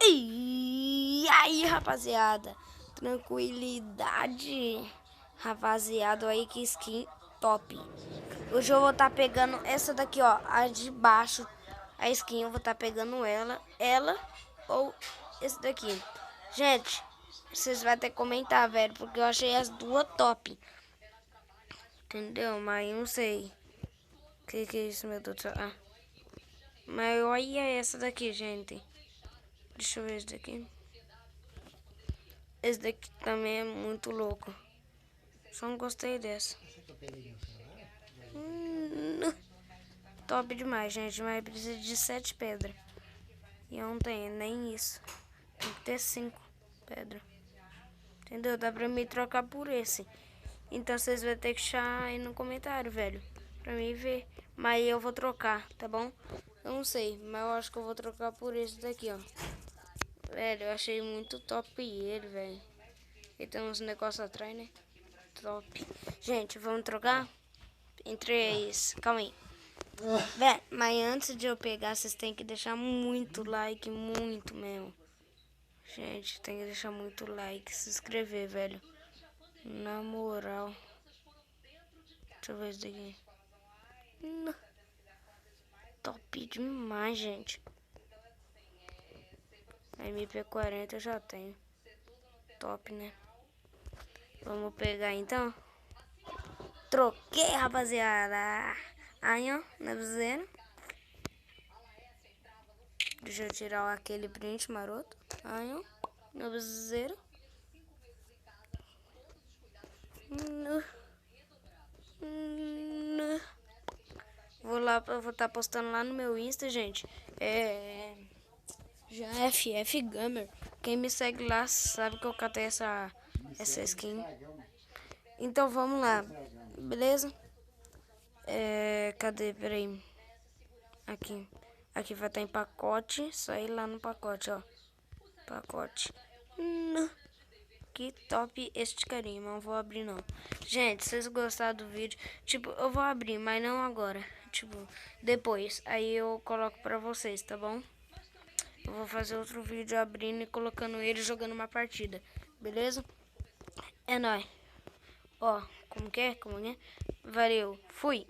E aí, rapaziada, tranquilidade, rapaziada, aí que skin top. Hoje eu vou estar pegando essa daqui, ó, a de baixo, a skin, eu vou estar pegando ela ou esse daqui. Gente, vocês vão ter que comentar, velho, porque eu achei as duas top. Entendeu? Mas eu não sei. Que é isso, meu Deus do céu? Ah. Mas olha essa daqui, gente. Deixa eu ver esse daqui. Esse daqui também é muito louco. Só não gostei dessa. Top demais, gente. Mas precisa de 7 pedras. E eu não tenho nem isso. Tem que ter 5 pedras. Entendeu? Dá pra me trocar por esse. Então vocês vão ter que deixar aí no comentário, velho. Pra mim ver. Mas eu vou trocar, tá bom? Eu não sei, mas eu acho que eu vou trocar por esse daqui, ó. Velho, eu achei muito top ele, velho. E tem uns negócios atrás, né? Top. Gente, vamos trocar? Em 3. Calma aí. Velho, mas antes de eu pegar, vocês têm que deixar muito like, muito mesmo. Gente, tem que deixar muito like, se inscrever, velho. Na moral. Deixa eu ver isso daqui. Top demais, gente. A MP40 eu já tenho. Top, né? Vamos pegar então. Troquei, rapaziada. Aí, ó, na viseira. Deixa eu tirar aquele print maroto. Aí, ó, na viseira. Vou estar postando lá no meu Insta, gente. Já FF Gamer. Quem me segue lá sabe que eu catei essa skin. Então vamos lá, beleza? Cadê? Peraí. Aqui vai estar em pacote. Só ir lá no pacote, ó. Pacote. Que top este carinha, mas não vou abrir não. Gente, se vocês gostaram do vídeo, tipo, eu vou abrir, mas não agora. Tipo, depois. Aí eu coloco pra vocês, tá bom? Eu vou fazer outro vídeo abrindo e colocando ele jogando uma partida. Beleza? É nóis. Ó, como que é? Valeu. Fui.